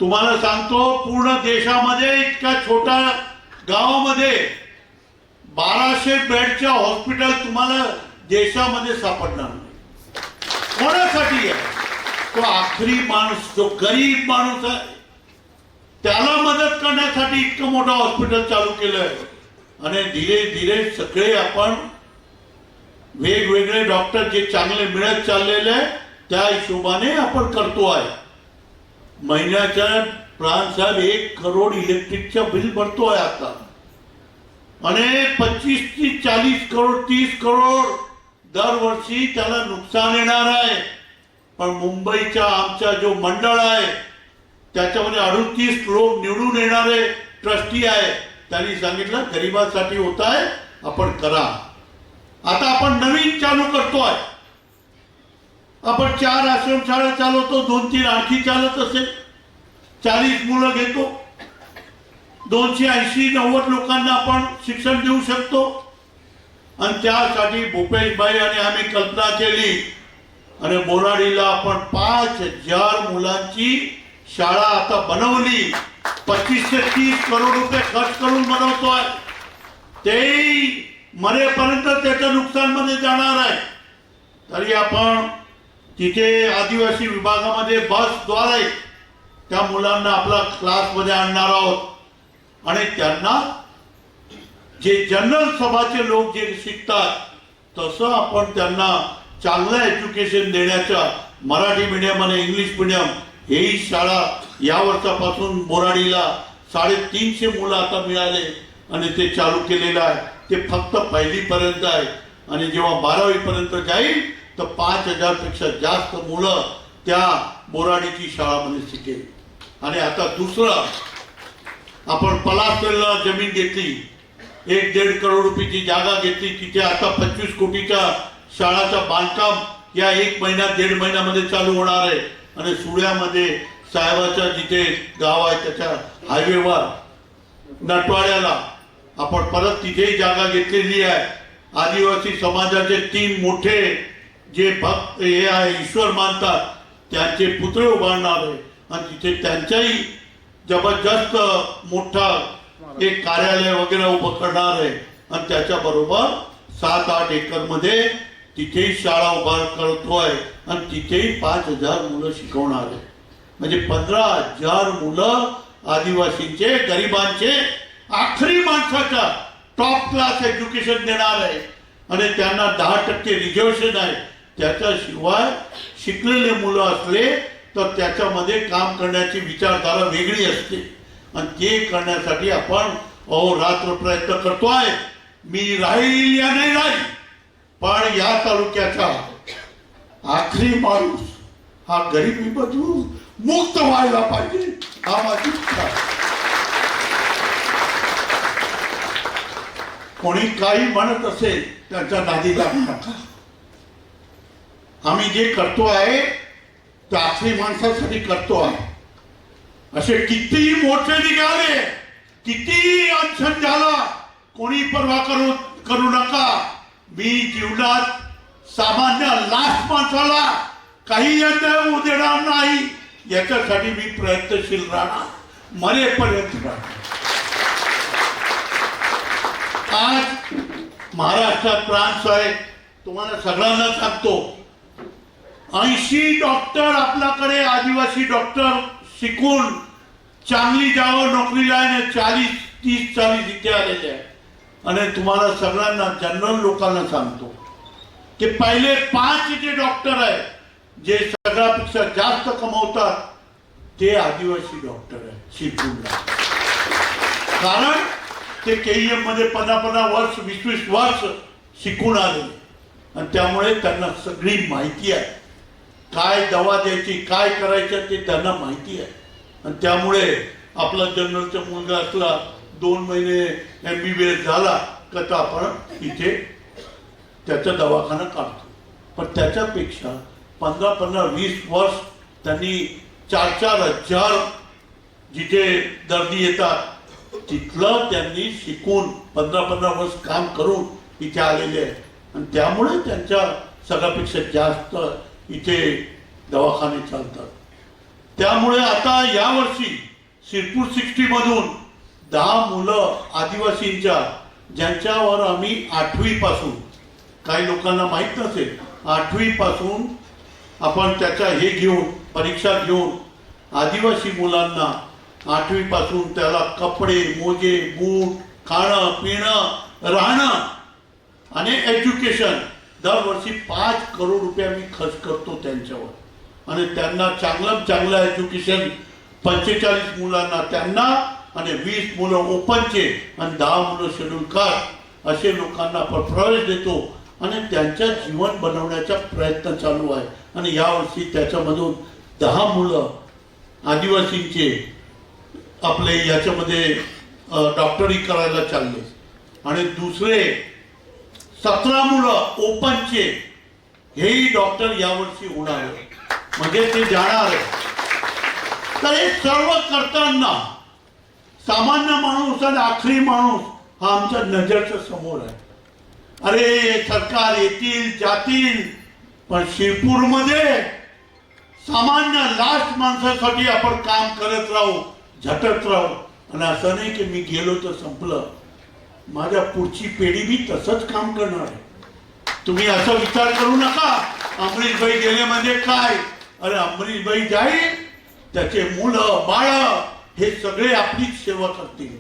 तुम्हाला सांगतो पूर्ण देशामध्ये इतक्या छोट्या गावामध्ये 1200 बेडच्या हॉस्पिटल तुम्हाला देशामध्ये सापडणार नाही. कोणासाठी आहे? तो आखरी माणूस, जो गरीब माणूस आहे त्याला मदत करण्यासाठी इतकं मोठं हॉस्पिटल चालू केलंय. आणि धीरे धीरे सगळे आपण वेगवेगळे डॉक्टर जे चांगले मिळत चाललेले आहे त्या हिशोबाने आपण करतो आहे. महिन्याच्या प्राण साहेब 1 करोड इलेक्ट्रिकच्या बिल भरतो आहे आता. आणि 25 ते 40 करोड 30 करोड दरवर्षी त्याला नुकसान येणार आहे. पण मुंबईच्या आमचा जो मंडळ आहे त्याच्यामध्ये 38 लोक निवडून येणारे ट्रस्टी आहे. त्यांनी सांगितलं गरिबांसाठी होत आहे, आपण करा. आता आपण नवीन चालू करतोय. आपण 4 आश्रमशाळा चालवतो, 2-3 आणखी चालत असेल. 40 मुलं घेतो, 280-90 लोकांना आपण शिक्षण देऊ शकतो. आणि त्यासाठी भूपेशभाई आणि आम्ही कल्पना केली आणि बोराडीला आपण 5000 मुलांची शाळा आता बनवली. 25 ते 30 करोड रुपये खर्च करून बनवतोय. ते मरेपर्यंत त्याच्या नुकसान मध्ये जाणार आहे. तरी आपण तिथे आदिवासी विभागामध्ये बसद्वारे त्या मुलांना आपला क्लासमध्ये आणणार आहोत. आणि त्यांना जे जनरल सभाचे लोक जे शिकतात तसं आपण त्यांना चांगलं एज्युकेशन देण्याच्या मराठी मीडियम आणि इंग्लिश मीडियम हेही शाळा या वर्षापासून बोराडीला 350 मुलं आता मिळाले आणि ते चालू केलेलं आहे. ते फक्त 1ली पर्यंत आहे आणि जेव्हा 12वी पर्यंत जाईल तर 5000 पेक्षा जास्त मुलं त्या बोराडीची शाळामध्ये शिकेल. आणि आता दुसरं, आपण पलासला जमीन घेतली, 1-1.5 करोड रुपयाची जागा घेतली. तिथे आता 25 कोटीच्या शाळाचं बांधकाम या 1 महिन्यात 1.5 महिन्यामध्ये चालू होणार आहे. आणि सुळ्यामध्ये साहेबाच्या जिथे गाव आहे त्याच्या हायवेवर नटवाड्याला आपण परत तिथेही जागा घेतलेली आहे. आदिवासी समाजाचे 3 मोठे जे भक्त हे आहे ईश्वर मानतात त्यांचे पुतळे उभारणार आहे. आणि तिथे त्यांच्याही जबरदस्त मोठा एक कार्यालय वगैरे उभं करणार आहे. आणि त्याच्याबरोबर 7-8 एकर मध्ये तिथेही शाळा उभा करतोय आणि तिथेही 5000 मुलं शिकवणार आहे. म्हणजे 15000 मुलं आदिवासींचे, गरिबांचे, आखरी माणसाच्या टॉप क्लास एज्युकेशन देणार आहे. आणि त्यांना 10% रिझर्वेशन आहे. त्याच्याशिवाय शिकलेले मुलं असले तर त्याच्यामध्ये काम करण्याची विचारधारा वेगळी असते. आणि ते करण्यासाठी आपण रात्र प्रयत्न करतोय. मी राहील या नाही राहील, पण या तालुक्याचा आखरी माणूस हा गरिबीमधून मुक्त व्हायला पाहिजे, हा माझी इच्छा. कोणी काही म्हणत असेल त्यांच्या नादी लागू नका. आम्ही जे करतो आहे ते आखरी माणसासाठी करतो आहे. असे कितीही मोठे निघाले, किती अडचण झाला, कोणी परवा करू नका. मी जीवनात सामान्य लास्ट माणसाला काही अन्याय होऊ देणार नाही, याच्यासाठी मी प्रयत्नशील राहणार, मरेपर्यंत राहणार. आज महाराष्ट्रात प्रांत आहे, तुम्हाला सगळ्यांना सांगतो, 80 डॉक्टर आपल्याकडे आदिवासी डॉक्टर शिकून चांगली जावं नोकरीला आहे. 30-40 इथे आलेले आहे. आणि तुम्हाला सगळ्यांना जनरल लोकांना सांगतो की पहिले 5 जे डॉक्टर आहेत जे सगळ्यापेक्षा जास्त कमवतात ते आदिवासी डॉक्टर आहेत शिरपूरला. कारण ते KEM मध्ये 50 वर्ष 20 वर्ष शिकून आले आणि त्यामुळे त्यांना सगळी माहिती आहे. काय दवा द्यायची, काय करायचं ते त्यांना माहिती आहे. आणि त्यामुळे आपला जनरलचा मुलगा असला 2 महिने MBBS झाला का आपण इथे त्याचा दवाखाना काढतो. पण त्याच्यापेक्षा 15-20 वर्ष त्यांनी 4-4 हजार जिथे दर्दी येतात तिथलं त्यांनी शिकून 15-15 वर्ष काम करून इथे आलेले आहे. आणि त्यामुळे त्यांच्या सगळ्यापेक्षा जास्त इथे दवाखाने चालतात. त्यामुळे आता यावर्षी शिरपूर 60 मधून 10 मुलं आदिवासींच्या, ज्यांच्यावर आम्ही 8वी पासून, काही लोकांना माहीत नसेल, 8वी पासून आपण त्याचा हे घेऊन परीक्षा घेऊन आदिवासी मुलांना 8वी पासून त्याला कपडे, मोजे, बूट, खाणं पिणं, राहणं आणि एज्युकेशन दरवर्षी 5 करोड रुपये आम्ही खर्च करतो त्यांच्यावर. आणि त्यांना चांगलं एज्युकेशन 45 मुलांना त्यांना आणि 20 मुलं ओपनचे आणि 10 मुलं शेड्यूल कास्ट असे लोकांना आपण प्रवेश देतो आणि त्यांच्या जीवन बनवण्याचा प्रयत्न चालू आहे. आणि यावर्षी त्याच्यामधून 10 मुलं आदिवासींचे आपले याच्यामध्ये डॉक्टरी करायला चालले आणि दुसरे 17 मुलं ओपनचे हेही डॉक्टर यावर्षी होणार आहे, म्हणजे ते जाणार आहे. तर हे सर्व करताना सामान्य माणूस आणि आखरी माणूस हा आमच्या नजरच्या समोर आहे. अरे सरकार येतील जातील, पण शिरपूरमध्ये सामान्य लास्ट माणसासाठी आपण काम करत राहू, झटत राहू. आणि असं नाही की मी गेलो तर संपलं, माझ्या पुढची पिढी बी तसंच काम करणार आहे. तुम्ही असा विचार करू नका अमरीशभाई गेले म्हणजे काय. अरे अमरीशभाई जाईल, त्याचे मुलं बाळ हे सगळे आपलीच सेवा करतील.